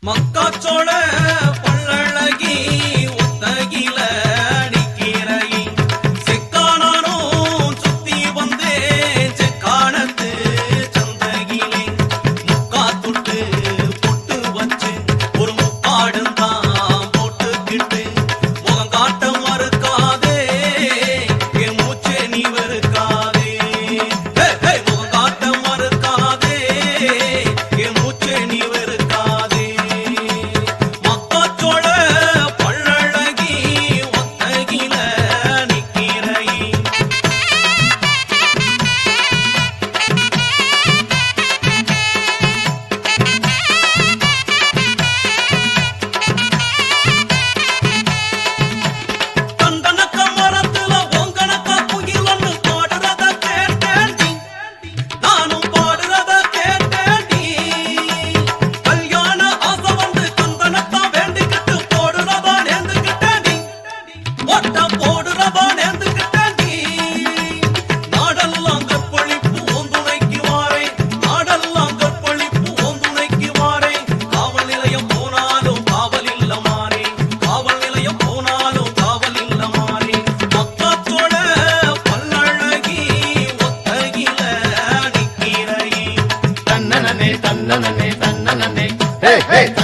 மக்காச்சோள பள்ளழகி ஒத்தகில அடிக்கிறை செக்கானானும் சுத்தி வந்தே செக்கானத்து சந்தகிலே முக்கா துட்டு பொட்டு வச்சு ஒரு முக்காடும் தான் போட்டுக்கிட்டு முகங்காட்டம் மறுக்காதே என் மூச்சே நீ வெறுக்காதே முகங்காட்டம் மறுக்காதே என் மூச்சே நீ வெறுக்காதே தன்னனே தன்னனே தன்னனே. Hey, hey.